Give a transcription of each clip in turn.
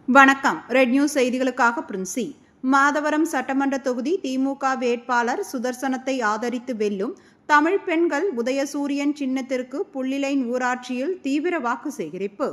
வணக்கம். Red news செய்திகளுக்காக பிரின்சி. மாதவரம் சட்டமன்ற தொகுதி திமுக வேட்பாளர் சுதர்சனத்தை ஆதரித்து வெல்லும் தமிழ் பெண்கள் உதயசூரியன் சின்னத்திற்கு புள்ளிலைன் ஊராட்சியில் தீவிர வாக்கு சேகரிப்பு.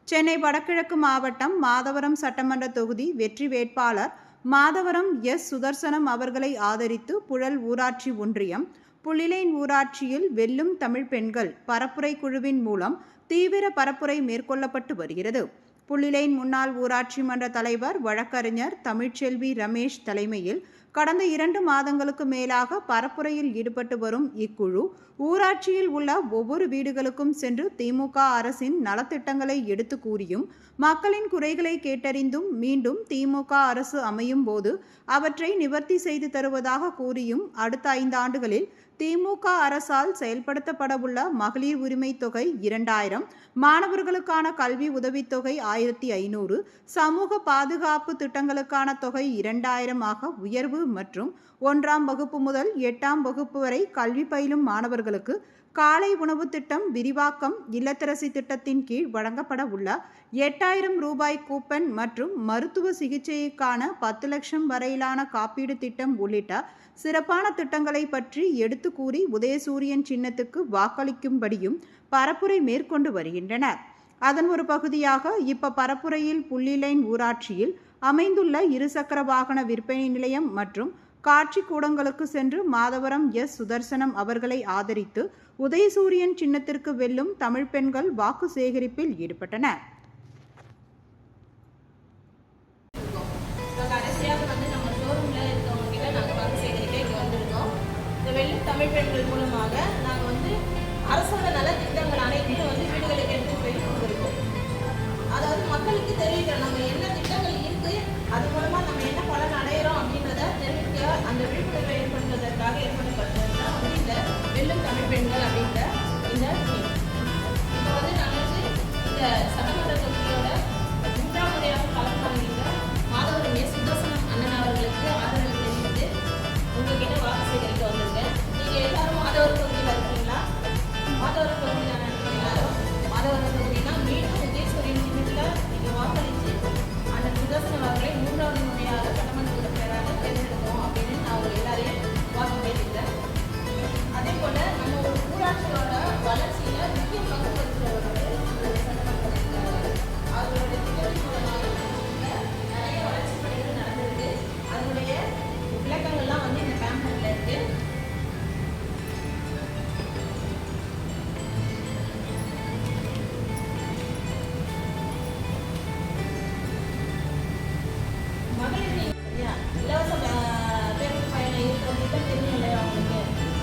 சென்னை வடகிழக்கு மாவட்டம் மாதவரம் சட்டமன்ற தொகுதி வெற்றி வேட்பாளர் மாதவரம் எஸ். சுதர்சனம் அவர்களை ஆதரித்து புழல் ஊராட்சி ஒன்றியம் புள்ளிலைன் ஊராட்சியில் வெல்லும் தமிழ் பெண்கள் பரப்புரை குழுவின் மூலம் தீவிர பரப்புரை மேற்கொள்ளப்பட்டு வருகிறது. புள்ளிலைன் முன்னாள் ஊராட்சி மன்ற தலைவர் வழக்கறிஞர் தமிழ்ச்செல்வி ரமேஷ் தலைமையில் கடந்த 2 மாதங்களுக்கு மேலாக பரப்புரையில் ஈடுபட்டு வரும் இக்குழு ஊராட்சியில் உள்ள ஒவ்வொரு வீடுகளுக்கும் சென்று திமுக அரசின் நலத்திட்டங்களை எடுத்து கூறியும் மக்களின் குறைகளை கேட்டறிந்தும் மீண்டும் திமுக அரசு அமையும் போது அவற்றை நிவர்த்தி செய்து தருவதாக கூறியும் அடுத்த 5 ஆண்டுகளில் திமுக அரசால் செயல்படுத்தப்படவுள்ள மகளிர் உரிமை தொகை 2000, மாணவர்களுக்கான கல்வி உதவித்தொகை 1500, சமூக பாதுகாப்பு திட்டங்களுக்கான தொகை 2000 ஆக உயர்வு மற்றும் 1ஆம் வகுப்பு முதல் 8ஆம் வகுப்பு வரை கல்வி பயிலும் மாணவர்களுக்கு காலை உணவு திட்டம் விரிவாக்கம், இல்லத்தரசி திட்டத்தின் கீழ் வழங்கப்பட உள்ள 8000 ரூபாய் கூப்பன் மற்றும் மருத்துவ சிகிச்சைக்கான 10 லட்சம் வரையிலான காப்பீடு திட்டம் உள்ளிட்ட சிறப்பான திட்டங்களை பற்றி எடுத்து கூறி உதயசூரியன் சின்னத்துக்கு வாக்களிக்கும்படியும் பரப்புரை மேற்கொண்டு வருகின்றனர். அதன் ஒரு பகுதியாக பரப்புரையில் புள்ளிலைன் ஊராட்சியில் அமைந்துள்ள இருசக்கர வாகன விற்பனை நிலையம் மற்றும் காட்சி கூடங்களுக்கு சென்று மாதவரம் எஸ். சுதர்சனம் அவர்களை ஆதரித்து உதயசூரியன் சின்னத்திற்கு வெல்லும் தமிழ் பெண்கள் வாக்கு சேகரிப்பில் ஈடுபட்டனர். தமிழ் பெண்கள் மூலமாக நாங்கள் அரசோட நல திட்டங்கள் அனைத்தையும் வீடுகளுக்கு எடுத்து போய் கொடுத்துருக்கோம். அதாவது மக்களுக்கு தெரிவிக்கிறோம் நம்ம என்ன திட்டங்கள் இருக்கு, அது மூலமா நம்ம என்ன பலன் அடையிறோம் அப்படின்றத தெரிவிக்க அந்த விழிப்புணர்வை ஏற்படுத்துவதற்காக ஏற்படுத்தப்பட்டதுதான் இந்த வெல்லும் தமிழ் பெண்கள் அப்படின்ற இந்த இப்போ நாங்கள் இந்த சட்டமன்ற தொகுதியோட 3ஆம் முறையாக கலந்து மாதவரம் எஸ். சுதர்சனம் அண்ணன் அவர்களுக்கு ஆதரவு தெரிவித்து உங்ககிட்ட வாக்கு சேகரிக்க வந்திருக்கேன். நீங்க எல்லாரும் மாதவரம் தொகுதியில் இருக்கீங்களா? மாதவரம் தொகுதியில் எல்லாரும் மாதவரம் தொகுதினா மீண்டும் உதயசூரியன் சின்னத்தில் நீங்கள் வாக்களித்து அண்ணன் சுதர்சனம் அவர்களை 3ஆவது முறையாக சட்டமன்ற உறுப்பினராக தேர்ந்தெடுத்தோம் அப்படின்னு நான் அவங்க எல்லாரையும் வாக்கு கேட்டுக்கிறேன். அதே போல நம்ம ஒரு ஊராட்சியோட வளர்ச்சியில முக்கிய பங்கு வகிக்கிறவர்கள் அவர்களுடைய திட்டத்தின் மூலமாக நிறைய வளர்ச்சி பணிகள் நடந்திருக்கு. அதனுடைய விளக்கங்கள்லாம் இந்த பேம்ப்லெட்ல இருக்கு. மகளிர் இலவச பேருந்து பயணம் இருக்கிற திட்டம் தெரியும் இல்லையா அவங்களுக்கு?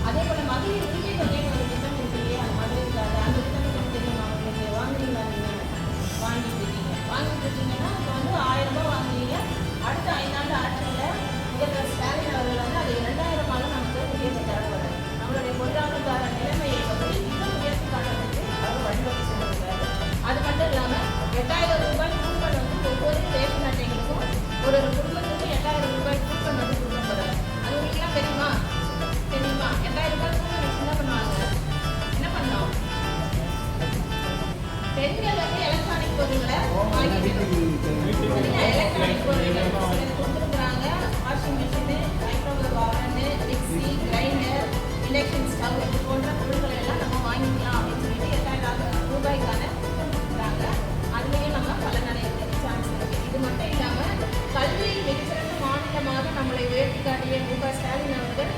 அதே போல மகளிர் உரிமை தொகைன்னு ஒரு திட்டம் இருக்கு இல்லையா மகளிருக்காக, அந்த திட்டம் தெரியும் அவங்களுக்கு. வாங்குறீங்களா? நீங்க வாங்கிட்டு இருக்கீங்கன்னா இப்போ 1000 ரூபாய் வாங்குறீங்க. அடுத்த 5 ஆண்டு ஆட்சியில் முதல்வர் ஸ்டாலின் அவர்கள் அதை 2000 நமக்கு உயர்த்தி தரப்படுறாரு. நம்மளுடைய பொருளாதார நிலைமையை இன்னும் உயர்த்தி காட்டுறதுக்கு அவர் வழிவகை செஞ்சிருக்காரு. அது மட்டும் இல்லாமல் 8000 ரூபாய் கூப்பன் ஒவ்வொரு ரேஷன் அட்டைகளுக்கும் ஒரு குடும்பத்துக்கு 8000 ரூபாய் கூப்பன் கொடுக்கப்படுறாரு. அது உங்களுக்குலாம் தெரியுமா? 8000 ரூபாய் கூப்பன் வச்சு என்ன பண்ணுவாங்க? என்ன பண்ணோம்? பெண்கள் எலக்ட்ரானிக் பொருட்களை எலக்ட்ரானிக் பொருட்கள் கொடுத்துருக்குறாங்க. Washing machine, microwave oven, mixie, grinder, induction stove இது போன்ற பொருட்களை எல்லாம் நம்ம வாங்கிக்கலாம் அப்படின்னு சொல்லிட்டு 8000 ரூபாய்க்கான கொடுக்குறாங்க. அதுலேயும் நம்ம பலனடைய சான்ஸ் இருக்குது. இது மட்டும் இல்லாமல் கல்வியில் மிகச்சிறந்த மாநிலமாக நம்மளை உயர்த்தி காட்டிய மு.க. ஸ்டாலின் அவர்கள்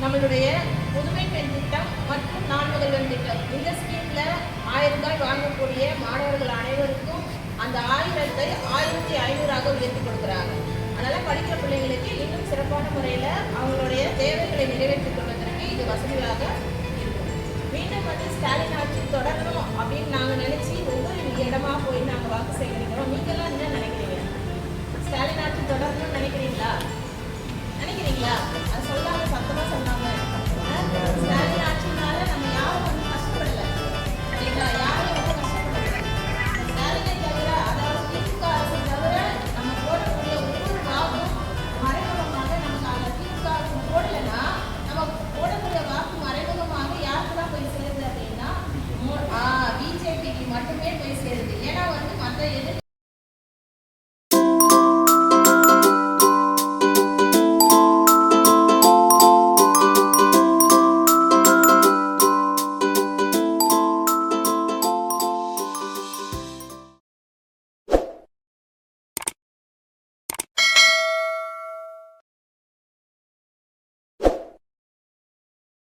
நம்மளுடைய புதுமை பெண் திட்டம் மற்றும் நான்மகள்வன் திட்டம் இந்த ஸ்கீமில் 1000 ரூபாய் வாங்கக்கூடிய மாணவர்கள் அனைவருக்கும் அந்த 1000ஐ 1500ஆக உயர்த்தி கொடுக்குறாங்க. அதனால் படிக்கிற பிள்ளைங்களுக்கு இன்னும் சிறப்பான முறையில் அவங்களுடைய தேவைகளை நிறைவேற்றிக் கொள்வதற்கு இது வசதியாக இருக்கும். மீண்டும் ஸ்டாலின்